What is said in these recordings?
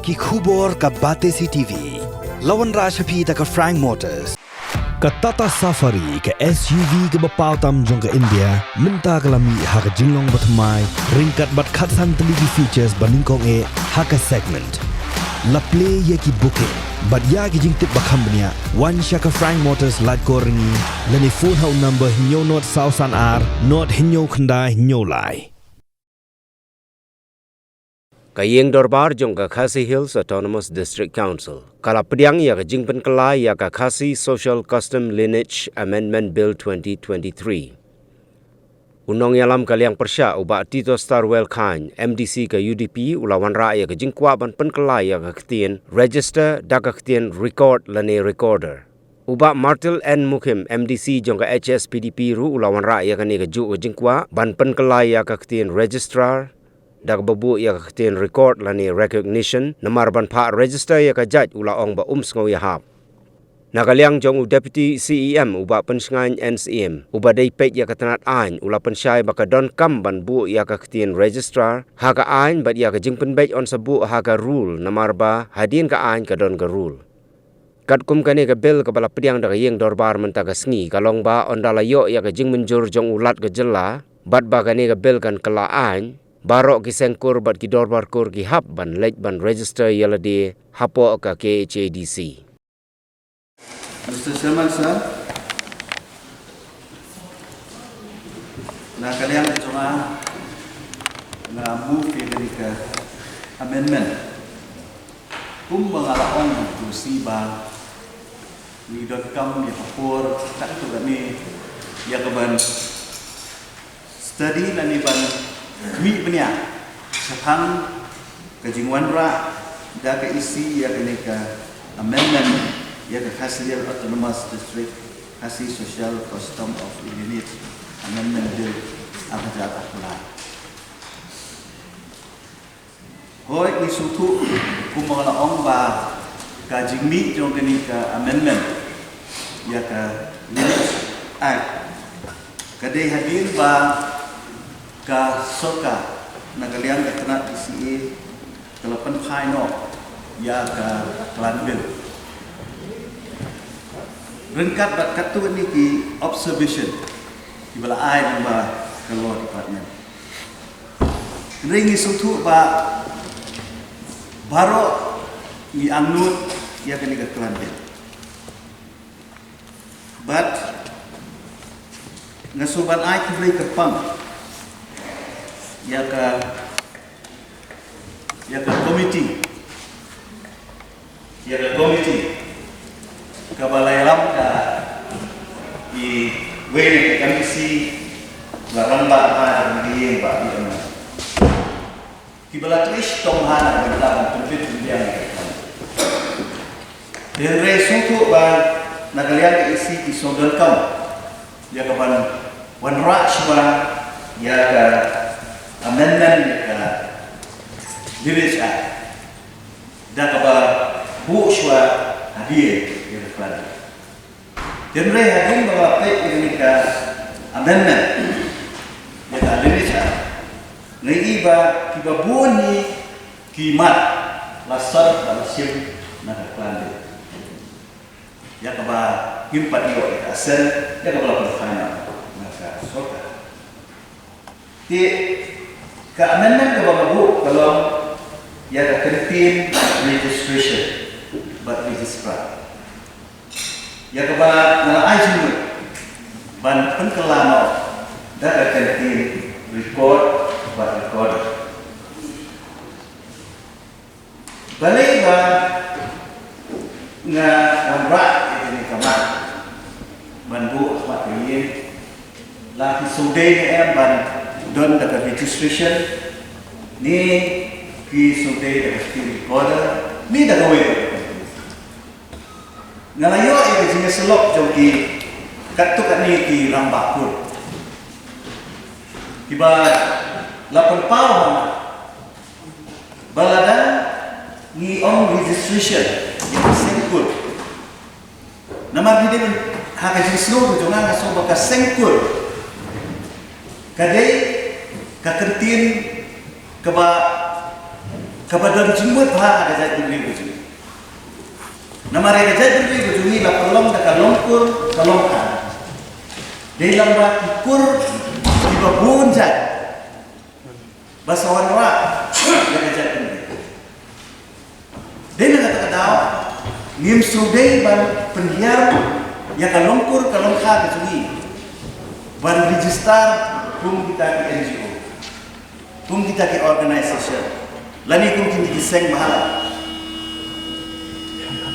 ki khubor ka Bate CTV. Lawan Rashapi ta ka Frank Motors. Ka Tata Safari ka SUV ka bapau tam jong ka India minta kalami ha ka jinglong batmai ringkat bat khatsan teligi features baningkong e ha ka segment. La play ye ki booking but ya ki jing tip bakam bnia one shaka Frank Motors lat ko ringi lani phone hau number hinyo not sausan ar not hinyo khanda hinyo lai. Kayeng Dorbar jong ka Khasi Hills Autonomous District Council. Kala pediang ya ka jingpen kelai ya ka Khasi Social Custom Lineage Amendment Bill 2023. Unong yalam kaliang persya ubak Tito Starwell Khan, MDC ka UDP ulawan raya ka jingkwa ban pen kelai ya ka ketien register da ka ketien record lane recorder. Ubak Martil N. Mukim, MDC jong ka HSPDP ru ulawan raya ka ni ka ju ka jingkwa ban pen kelai ya ka ketien registrar dak babu ya ketien record lani recognition namar ban pa register ya ka judge ula ong ba ngau ya hap nakaliang jong u deputy CEM uba pensngan NCM uba dei pek ya katanat ain ula pensyai baka don kam ban bu ya ka ketien registrar ha ka ain bat ya ka jingpen bek on sabu ha ka rule namar ba hadin ka ain ka don ka rule kat kum kani ka bill ka bala pediang dak yeng Dorbar menta ka sngi kalong ba on dala yo ya ka jing menjur jong ulat ka jela bat ba kani ka bill kan kala ain barok ki sengkur bat ki Dorbar kur ki hap ban lej ban register yaladi hapo ka KHADC. Mr. Chairman, sir, na kalian cuma na move ini ke amendment. Mengalaon itu siba ni .com ni papur tak tu kami ya keban study dan ni ban mi benia sepang kejingwan ra da ka isi ya kenika amendment ya ka Khasi Autonomous District Khasi Social Custom of Unit Amendment Bill akan akhlak hoi ni sutu kumala ong ba ka jingmi jong kenika amendment ya ka act kadai hadir ba ka soka nagalian ka kena PCA kelapan final ya ka kelanbil ringkat bat katu ni ki observation di bala ai namba kalau department ringi sutu ba baro ni angnut ya kini ka kelanbil but ngasuban ai ki kepang ya ka komiti ka balai lam ka di wene ka komisi larang ba ha di ba di ana ki bala tris tong hana ba la tempit dia den resuku ba nagalian ka isi ki sogal kam ya ka ban wan rashwa ya ka amendment ya ka dirisa da ka ba bu shwa hadie ya ka den re hadin ba pe ini ka amendment ya ka dirisa ngai ba ki ba bu ni kimat lasar ba sim na ka klande ya ka ba himpat yo ya asal ya ka ba final na ka soka ti ka amendment ka babu kalau ya ka kentin registration but registrar ya ka ba na ajin ban pengkelano da ka kentin record but recorder balai ba nga amra ini kamar bandu ahmad ini laki sude ni ban don daga registration ni ki sude daga skill recorder ni daga we ngalayo ay jinga selok jogi katuk ni ki rambakul kiba lapon pau balada ni on registration yang sengkul namar ni dia haka jisno jonga ngaso baka sengkul kadai kakertin keba kepada jimut bah ada jat beli bujuni. Nama mereka jat beli bujuni la pelong tak longkur kalongkan. Di lamba ikur di babun jat. Basawan wa yang jat beli. Dia nak kata ngim sudai ban pendiam yang kalongkur kalongka bujuni. Ban register kum kita ke NGO. Kum kita ke organisasi. Lani kum kita kiseng mahala.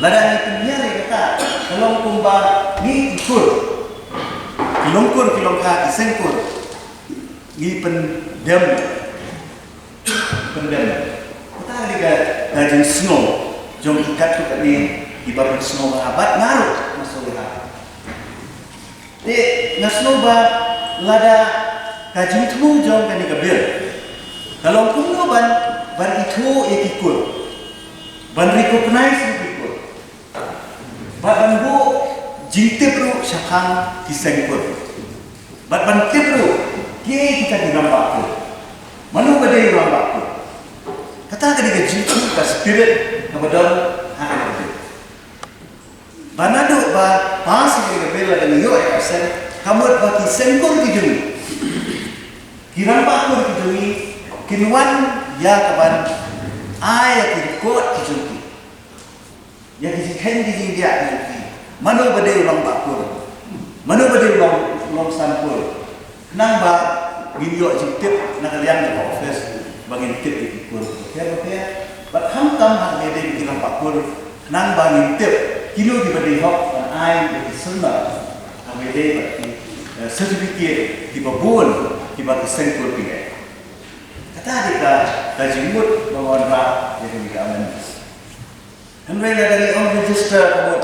Ladang pendiam kata kalong kumba ni ikur. Kilongkur kilongka kisengkur. Ni pendiam. Kita ada gajin snow. Jom ikat tu kat ni ibarat snow abad ngaruh masuk lihat. Snow ba lada gajin tu jom kan ni kabil. Kalau kuno ban itu ikur. Ban recognize ikur. Ban bu jintip ru syakang kisengkur. Ban tip ru dia kita dirampak tu. Manu badai rampak tu. Kata kali gaji tu ka spirit kepada hak itu. Banado ba pas ni bela dan yo asen kamu bagi sengkor di dulu. Kirampak kur di dulu kinwan ya kaban ayat di kot di dulu. Ya di ken di dia di dulu. Manu badai rampak kur. Manu badai long sampur. Nang ba video jitip nak liang di office bagi tip di kur. Kaya bat ham tam hak dia di rampak kur. Nang ba tip kilo di badi hok dan ai di semua kami dia sertifikat di babun di bagi sengkul pinggir. Kata kita kajimut mengonrak jadi kita aman. Henry dari on register kamu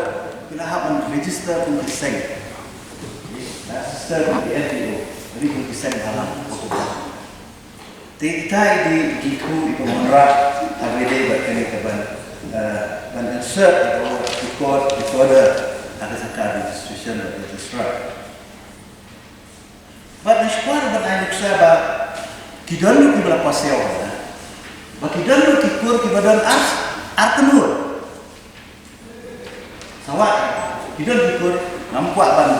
kita hak register pun diseng. Register di NGO jadi pun diseng dalam waktu. Kita di itu mengonrak kami dia buat kini keban ban insert atau recorder ada sekali registration atau registrar. But nishkwar ban anak saya kidan lu kibla paseo na. Ba kidan lu kikur kibadan artenur. Sawat kidan kikur nampak ban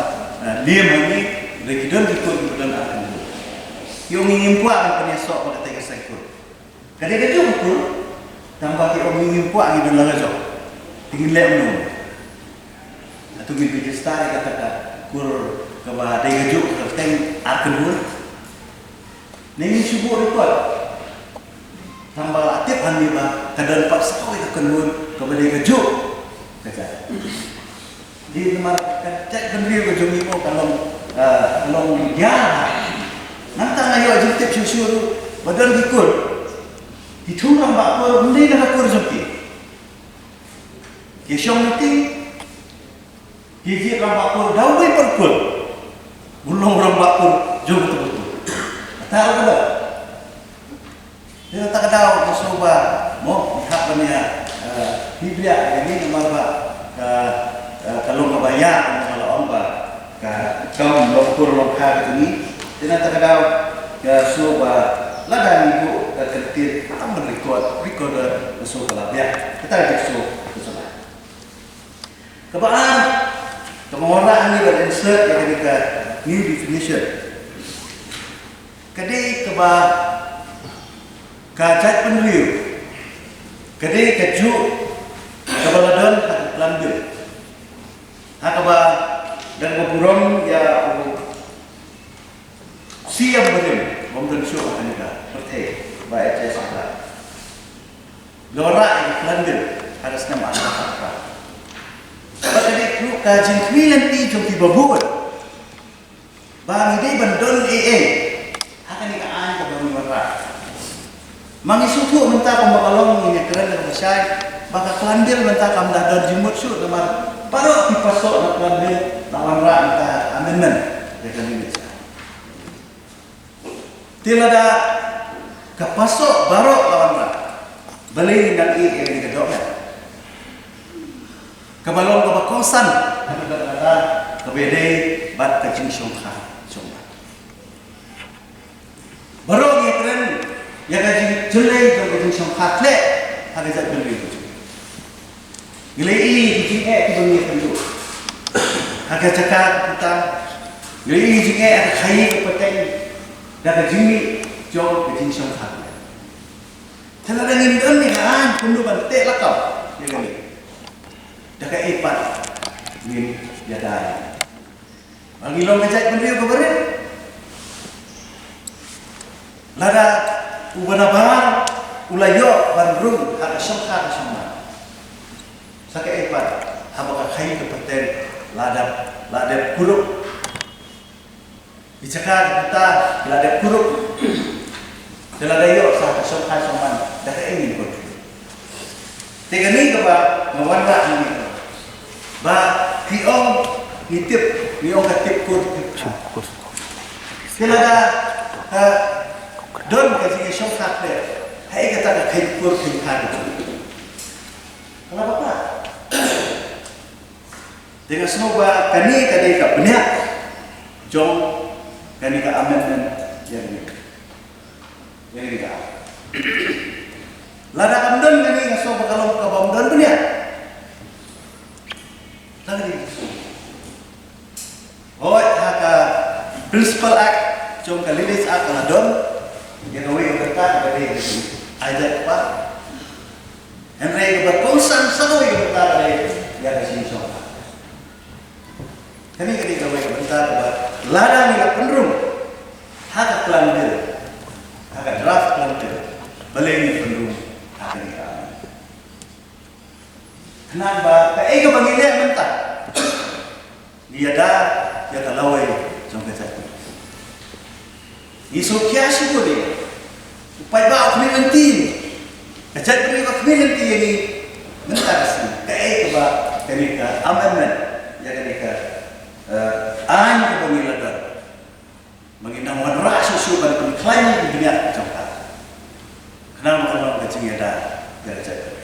dia ni kidan kikur kibadan artenur. Yung ngimpuak ang panyasok makatay ka sa ikur. Kaya ka dyan ikur, tambah ki om ngimpuak ang idon lang ajo. Tingin lem nung. Atau bibijistari kata ka kur kabah day ka dyan kateng arkenur. Nengin subuh rekod. Tambah aktif handi ba kadang pak sekali arkenur kabah day ka dyan. Kata. Di nomor cek bendri ka dyan ipo kalau dia nantang ayo jintip susu badan dikur diturang bakor mendai nak kur jumpi kisyong nanti gigi rambakor dawai perkul bulong rambakor jom betul-betul tahu ke tak dia tak tahu coba mau hak punya Biblia ini nomor ba kalau kebayang kalau om ba kaum lokur lokal ini dia nak tahu ya soba ladang ibu ketir tam recorder so kalabya kita ada so bersama kebaan kemoran ni ber insert yang kita new definition kadai keba kajat penriu kadai kaju kebaladon lambil hakaba dan keburong ya siap berim, mungkin syuk akan kita berteh, baik saya sahaja. Lorak yang London harus nama anak apa. Pada itu kajian nanti jom tiba buat. Bang ini bandon akan dikaan ke bang lorak. Mangisutu minta pembakalong ini keren dan besar. Baka London minta kamu dah dan jumut syuk nama. Baru dipasok nak London lawan rak minta amendment. Dia kan ini. Tidak ada kapasok barok lawan rak. Beli dan yang dikedoknya. Kebalong kebakosan. Kata kebede bat kecing syongkha. Barok yang keren. Yang kecing jelai kecing syongkha klek. hak zat beli tu. Gelei jing tu beli tu. Hak cakap kita gelei jing hak khai ke petai dah jing jauh ke jing song hak. Kalau ada ngindam ni kan kundu bantek lah kau. Ya kan ni. Dah ke epat ni jadai. Bagi long kecak beli ke beri. Lada ubana bar ulayo bandrung hak syangka sama. Sakai epat habaka khai ke petai lada kuruk. Bicara kita lada kuruk. Lada yo hak syangka sama. Dah ingin pun. Tiga ni keba mewarna ini. Ba kiong hitip kiong katip kur. Selada don kasi syok kakle. Hai kata kai kur kai. Kenapa pak? Dengan semua kani kadai ka banyak jom kani ka amendment yang ini ka. Lada kamdan kani ngaso kalau ka bamdan punya. Lagi. Oh, haka principal act jom ka release act ladon yang away berkat dari ajak pak. Henry ke berkonsan sawi ke berkat dari yang sini soal. Kami kini ka away berkat lada ni ka pendrum haka kelandir. Haka draft kelandir. Balai ni pendrum. Kenapa? Kaya bangilnya mentah. Dia dah dia kalawai jom kata. Isu kiasi tu dia. Upai bawa community. Kacau beri community ini mentah sih. Kaya keba kenika amendment ya kenika an kebangilan. Menginang wadra susu ban pengklaim di dunia jom kata. Kenapa kalau kacau dia dah kacau.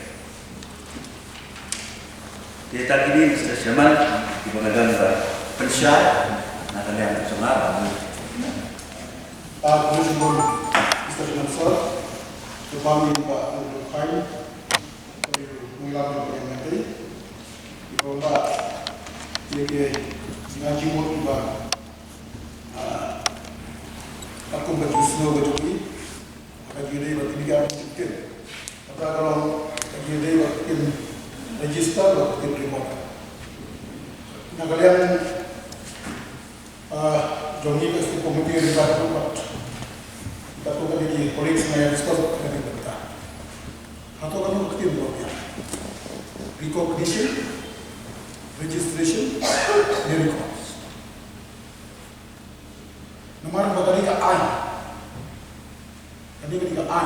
Kita kini Mr. Syamal di bagian pensyar nak kalian bersama. Pak Presiden Mr. Syamal, kami Pak Nurul mengilang yang menteri. Ibu Pak jadi ngaji mulu Pak. Aku berjusno berjuki. Bagi dia bertiga mungkin. Apa kalau bagi dia mungkin register atau remote. Nah kalian Johnny pasti komite yang dibuat. Kita tu kan di polis yang diskus dengan kita. Atau kamu ketemu dia. Recognition, registration, records. Nomor bagari ka I. Kami ketika I.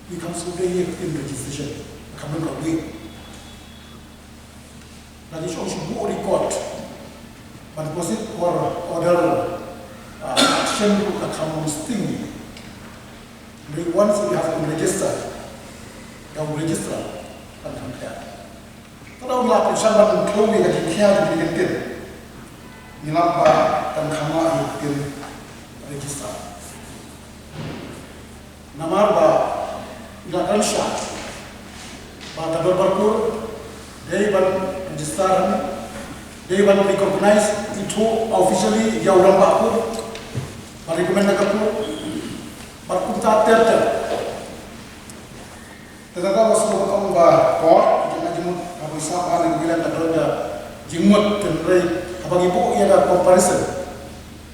We come sudah yang ketemu registration. Kamu kau Nanti show buku record, but proceed or order action to account sting. Once you have to register, you register kan sampai. Kalau kita bersama dengan keluarga yang kita dikenal, nilapa dan kama yang register. Nama apa? Ilakan syah. Pada berperkur dari register, they want to recognize itu officially ya orang baku, merekomend aku, baku tak terter. Tetapi waktu kamu court, jangan jemut, kamu sama dengan bilang ada jemut tenrai, apa ibu ia ada comparison,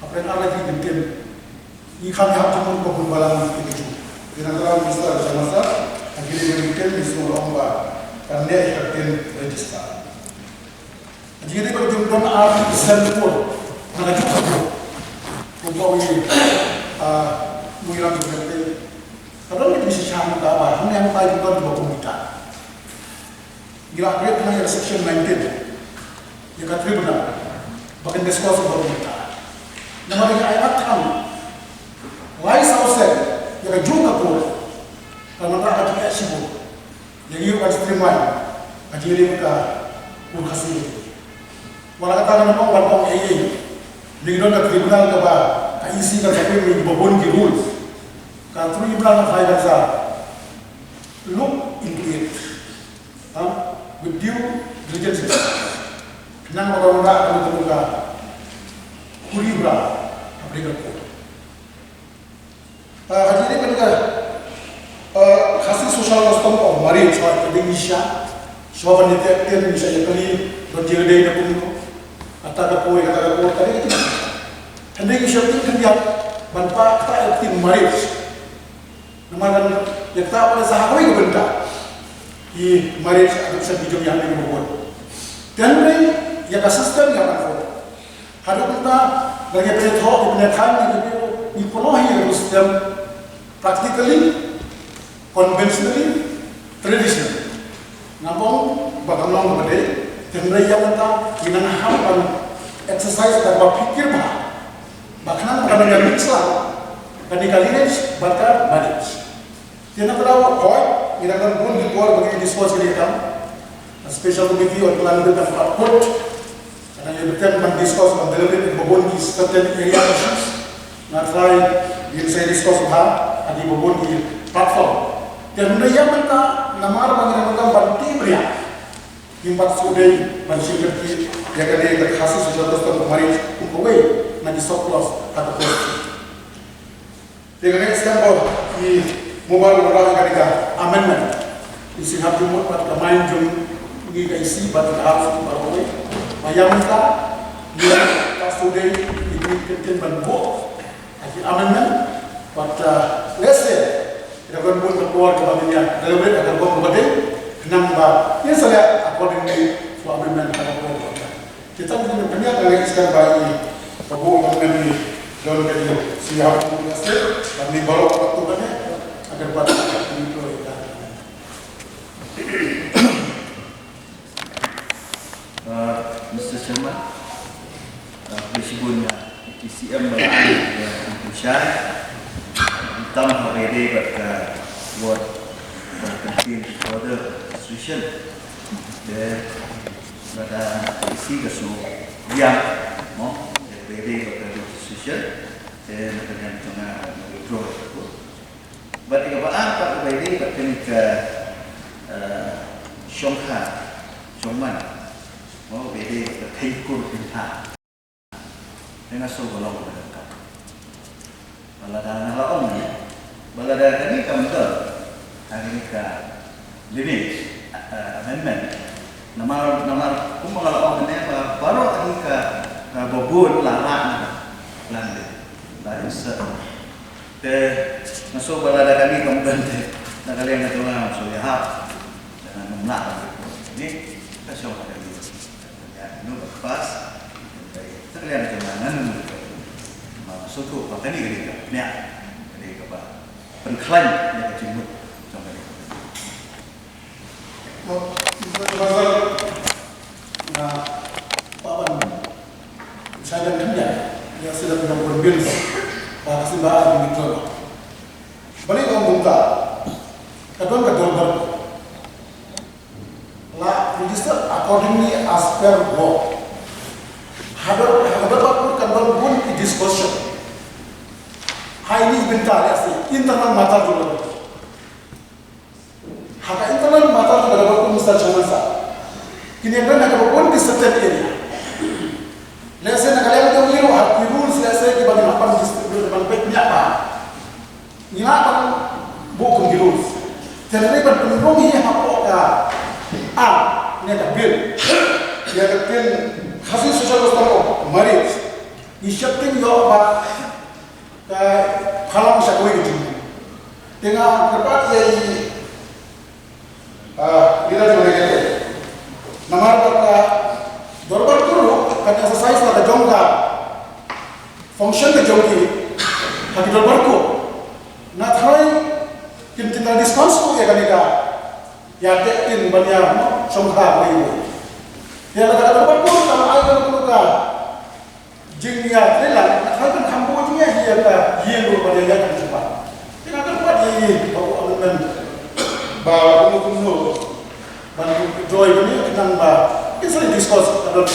apa yang ada di mungkin, ini kami harus jemut pembalan itu. Dengan kalau misalnya semasa, akhirnya mungkin misalnya orang karena dia akan register. Jadi kalau jumlah orang sempur, nak cukup. Kalau ini mungkin seperti, kalau kita bisa cakap apa, hanya yang paling penting dua komunitas. Gila, dia pernah ada section 19, yang kata benar, bagian diskusi dua komunitas. Nama dia ayat kamu, why sausage, yang juga pun, kalau mereka tidak sibuk, yang itu kan streamline, akhirnya mereka berhasil itu. Walau kata orang orang ini, dengan orang tribunal keba, isi kan sampai berbon di rules, kan tribunal kan saya baca, look into it with due diligence. Kenang orang-orang akan terbuka kuribra Afrika ko. Hadirin pendengar, hasil sosial custom of marriage or Indonesia, semua panitia Indonesia yang kali berjaya na pun kata ko tadi itu. Hendak siapa yang dia banpa kita aktif marriage. Namun yang tak pada sahabat itu benda, i marriage ada bisa bijak yang lebih berbuat. Dan ini yang sistem yang ada. Hadap kita bagi penyetok di penyetaan di penuhi sistem practically, conventionally, traditionally. Namun bagaimana berbeda? Dan mereka kita menanamkan exercise dan berpikir bahkan dengan Islam dan dikalinya bakal balik. Tiada terlalu koi, kita akan pun dikeluar bagi diskusi kita. Special committee or plan dengan output. Karena yang betul mendiskus mendeliberi berbun di certain area issues. Nanti yang saya diskus di berbun di platform. Dan mereka minta namar bagi mereka bantu beriak. Impat sudai manusia kerja yang kena terhasil sudah terus kemarin kumpulai nanti surplus atau kursi. Dengan sekarang di mobile orang kerja amendment di sini jumut pada main jum di isi pada harus beroleh. Bayang kita dia sudai ini kerja bantu di amendment pada lesson kita pun keluar ke bagian dalam akan berubah nambah ini saya accordingly for amendment pada program kita punya banyak yang sekarang bagi babu amendment dalam video siap mengasih dan di bawah waktu banyak agar pada itu Mr. Chairman, Presiden TCM berada Indonesia ditambah BD buat berkentiin further institution dan pada isi kesu yang mau BD pada institution dan dengan tengah withdraw itu. Berarti kebahan Pak BD berkenaan ke Shongman mau BD berkaikur pintar dengan sobolong berdekat. Balada nalaon ni, balada kami kamter hari ke limit amendment. Nama kumalaon ni baru hari ke bobon lalat lande. Dari se. Te masuk balada kami kamter nak kalian nak tolong so ya dengan memlak ini kita coba dari ya ini lepas kalian jangan masuk tu apa ni kita ni ni apa pengklaim yang kecil contoh ni Pak saya dan dia yang sudah berbeza pada sembah begitu. Balik orang buka, kadang lah register accordingly as per law. Ada pun kadang pun di discussion. Hai ini bentar ya sih internal matter dulu. Hak internal matter juga dapat pun mesti cuma sah. Kini yang ada pun di certain area. Lesen kalian tahu ni hak rules lesen di bagian apa di bagian apa. Ni apa bukan di rules. Jadi penundung ini apa ni ada bill. Dia katakan hasil sosial kosong marriage. Isyatin yo apa kalau bisa kau itu. Dengan berkat yang kita juga kata. Nama kata dorbar dulu kan exercise ada jongga function ke jonggi hati dorbar ko. Nak try kita discuss ko ya kan ika. Ya tekin banyak songkha ini. Ya kata dorbar ko sama ayo ko ka. Jingya lelang kan Kamboja dia ka yelo pada yang cepat. Kita tempat ini bawa alunan bawa kuno bantu joy ini kita nambah kita sering discuss ada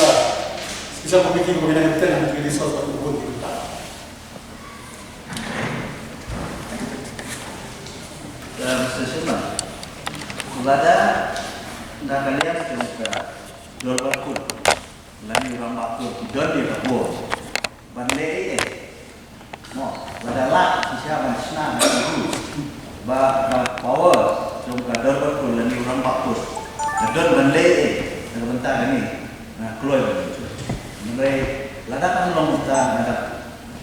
bisa pemikiran kemudian kita nanti discuss pada kuno kita. Mr. Chairman, lada nak kalian juga dorbalkun lani orang makul don di kabur bandai mo lada lah siapa senang itu ba power juga dorbalkun lani orang makul don bandai bentar ini nah keluar mulai lada kan long kita ada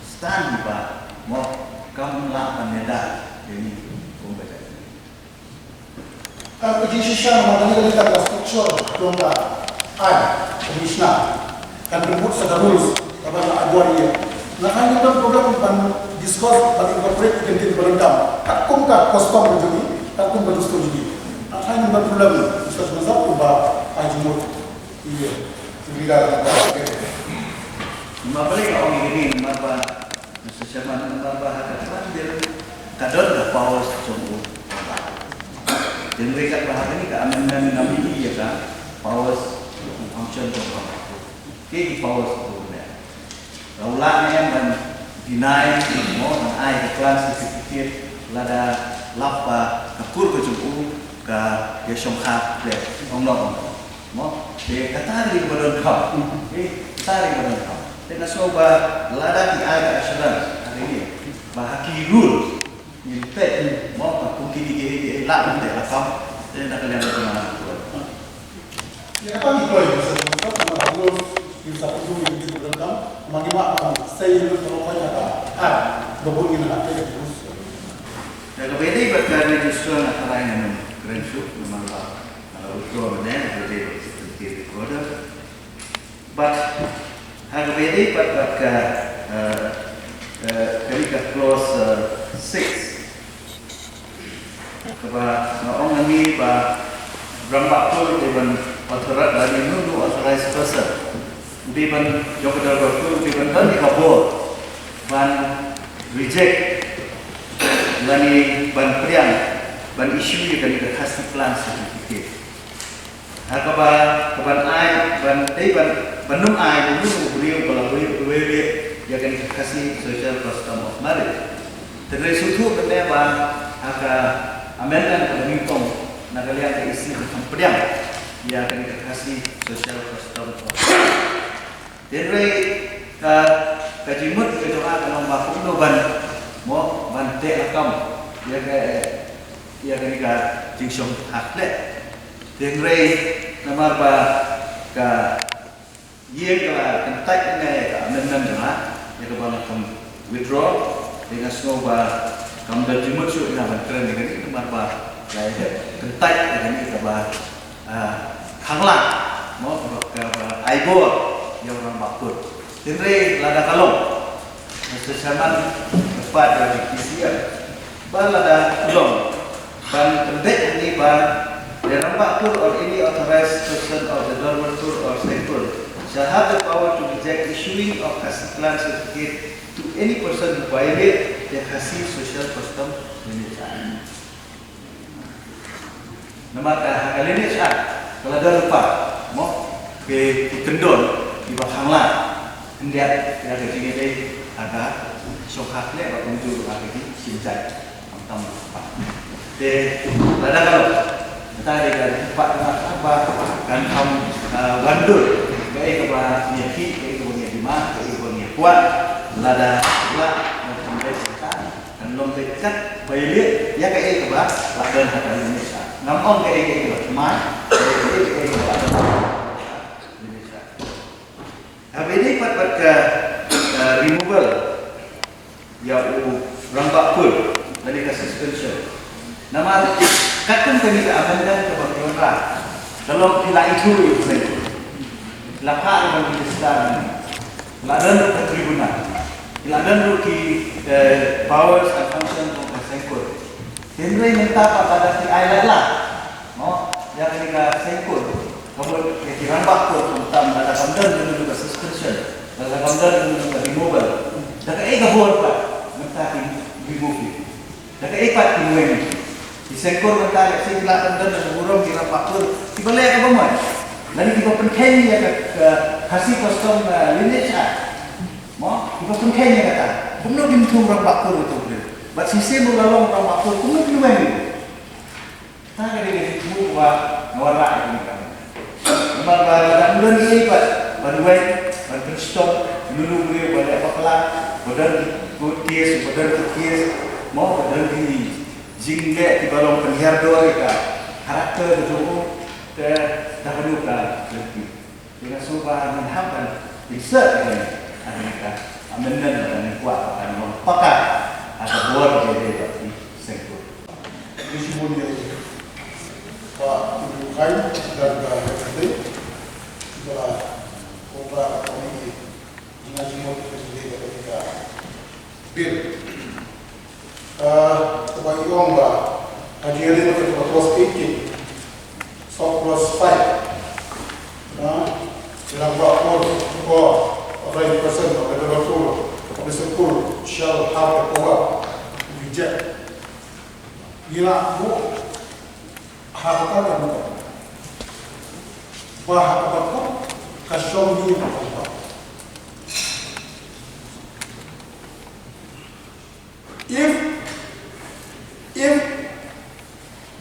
stand di ba mo kamu lah paneda ini Pagkisisya ng mga ganitong structure doon na commissioner kan ribut sa rules kapag na-agwariya na kanyang doon program pan discuss pag-incorporate kantin balendam takum ka kostom juga takum ka gusto juga na kanyang doon program sa mazap ko ba ay jumot iya sibira mabalik orang ini maba sesama maba hadapan dia kadon da power sumbu dan mereka bahas ini ke amendment nabi ya kan powers function of ke powers tu ya ulangnya dan deny mo dan ai class certificate lada lapa kakur ke jumpu ke ya somkha le onglong mo de kata di badon kau tari badon kau dengan soba lada di ai assurance hari ini bahaki rule Nyipet, mau aku kiri lah nanti lah kau, jadi nak kalian bagaimana? Ya apa itu yang saya maksud? Kalau belum bisa perlu itu berendam, bagaimana saya itu kalau banyak berbunyi nak terus. Ya kemudian berkait register antara yang grandship memang lah, kalau itu mana berarti seperti recorder. But kemudian berkait ketika clause 6 kepada orang ini bah berambak tu dengan authorized dari nunu authorized person, dengan jokodar tu dengan dan dikabul, ban reject, lani ban priang, ban issue yang dari khasnya plan certificate. Kepada ai ban num ai nunu beliau kalau beliau yang dari khasnya social custom of marriage. Terus itu benda bah agak amendment ke mingkong nak kalian ke isi berkempiang ia akan dikasih social custom dan kajimut ke doa kalau bakung doban mo bante akam ia akan dikasih jingsong hakle dan namar ba ka ia kala kentak ini amendment doa ia kebanyakan withdraw dengan semua kamu dah jumpa tu ina keren dengan itu marba gaya kentai dengan itu bah khanglang mau ke aibor yang orang bakut jadi lada kalong sesama tempat dari kisian bah lada kalong ban tembek ini bah dalam bakut or any authorized person of the government or sector shall have the power to reject issuing of caste plan certificate to any person who violate the khasi social custom lineage act. Nama hak lineage act kalau ada lupa mau ke kendor di belakang lah hendak ya ke sini deh agak sokaknya atau muncul lagi di sinjai tam apa. Deh ada kalau kita dari tempat apa kan kamu bandul kayak kepada nyaki kayak kepada lima kayak kepada kuat lada pula sampai sekarang dan belum dekat bayar ya kayak kebak ladan hak Indonesia ngomong kayak kebak cuma kayak kebak Indonesia habis ini pat ke removal ya rambak pun dari ke suspension nama kadang kami amendment ke bagian kalau tidak itu lapar bagi sekarang ladan ke tribunal ladan ruki powers and function of the sengkut. Henry minta pada si ayat lah, no, yang ketika sengkut, kemudian dirambak pun tentang ada kamdan dan juga suspension, ada kamdan dan juga removal. Dan keika buat pak, minta remove. Dan keika timuin, di sengkut minta si kamdan dan burung dirambak pun, dibalik apa mana? Lalu kita penting ya ke kasih custom lineage mo iba pun kaya kata kumno dimtum orang bakul itu but sistem ulalong orang bakul kumno diwen ta cái này thì mua và nó lại thì mình mà dan đơn ini pak banway bantustok lulu beliau pada pakla badan kies mau badan di jingge di balong penyiar doa kita karakter itu ke dapat luka lebih dengan subah menhamkan bisa dengan mereka amendment dan kuat akan mempakat atau buat jadi bagi sektor Disimulia Pak Ibu Kain dan Pak Menteri itulah Kota Komisi Jingan Jimut Presiden ketika Bil Tupai Iong Ba Hadirin ketua Klos 18 Sok Klos 5 Dalam Bakul Orang person of the Bakul of the school shall have the power to reject Bila bu harta dan bahasa apa kasyom ni apa if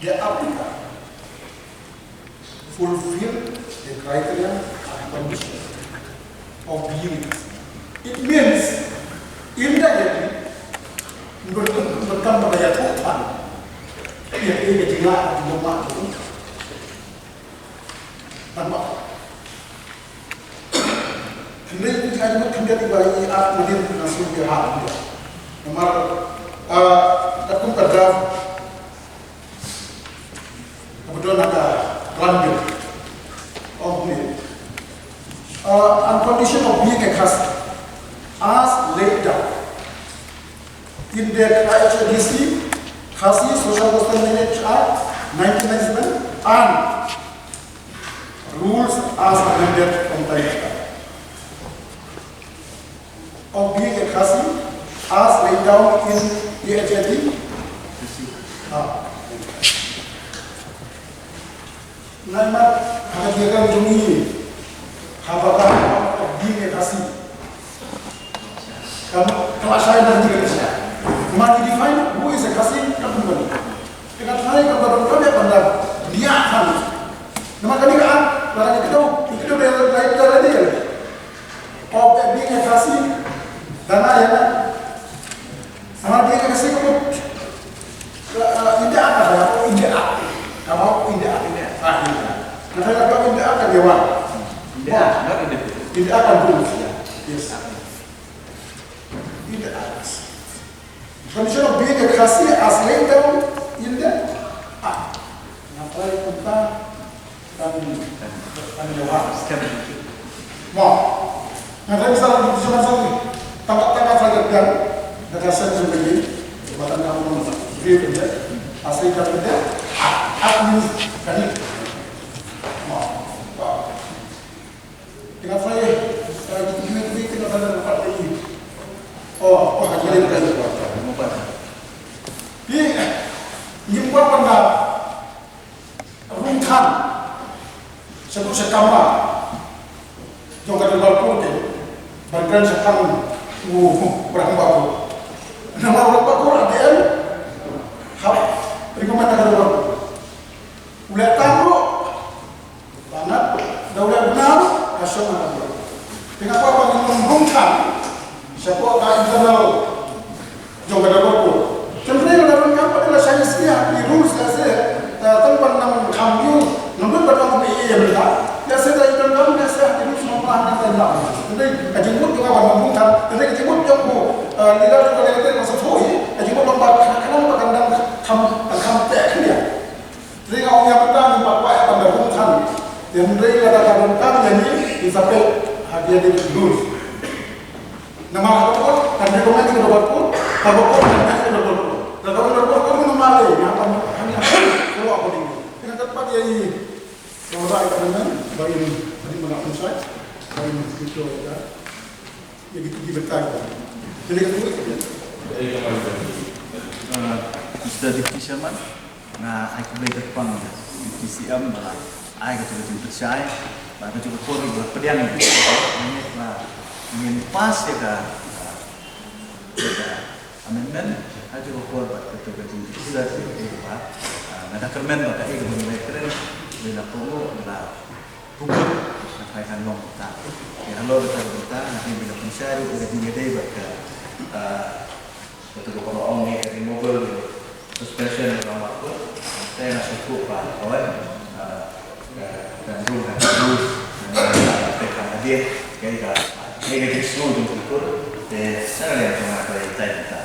the applicant fulfill the criteria and condition of being it means indirectly bertambah daya Tuhan ia kejilat di rumah itu tanpa kemudian jika kita tidak dibayi kemudian langsung dihadap nomor takut pada kemudian ada lanjut on condition of being a customer as laid down in the KHDC Khasi Social Custom Lineage Act 1997 and rules as amended from time to time. Of being a Khasi as laid down in the HAD. Nama hadirkan jumi habakan of being a Khasi. Kamu kelas saya nanti kerja. Mari define who is a Khasi kamu beri. Dengan saya kepada kami pandang dia akan. Nama kami kan barang itu lain cara dia. Of being a Khasi dan ayat. Sama dia Khasi kamu tidak apa ya? Tidak. Kamu tidak. Nah kalau tidak akan dewan. Tidak akan berusia. Yes. Tidak akan. Condition of being a Khasi as laid down in the Act. Nampaknya kita kan jawab. Mau, nanti misalnya di zaman satu tangkap saja dan saya sendiri jabatan kamu beri kerja asli kerja admin kali. Mau, dengan saya di tinggal saya dapat ini. Oh, hajirin kali. Ini buat benda rungkan sebut sekama jangka dalam kurte bagian sekam berang baku nama orang baku ada hab rekomendasi dalam ulah tahu banget udah benar kasih mana kenapa bagi rungkan siapa akan internal jangka dalam kurte sebenarnya dalam apa adalah sainsnya di rules saya tempat nama kami nombor berapa PE yang berita ya saya itu dalam saya itu semua pernah dalam jadi kejemput juga membungkam jadi kejemput jauh lihat juga lihat masa tuh kejemput lomba kenapa kadang kamu teknya jadi kalau yang pertama bapak yang membungkam yang mereka katakan kami ini sampai hadiah di rules nama apa kan rekomendasi ke bapak apa dan kalau berbuat normal ini apa hanya kalau apa ini dengan tempat yang ini orang dengan bayi ini mengaku saya bayi itu ya jadi diberitahu jadi itu sudah difisherman nah aku belajar pang di TCM malah aku juga percaya bahkan juga kori berpedian ini lah ingin pas ya amendment aja ko buat ketua tinggi sudah itu Pak ada kermen baka ini kemudian keren bila promo bila hukum nakaikan long kita ya halo kita nanti bila pensari udah dimedai baka betul kalau orang ni removal suspension dalam waktu saya nak cukup pak kawan dan rumah terus mereka hadir kaya negatif semua untuk ikut saya yang cuma boleh tanya kita.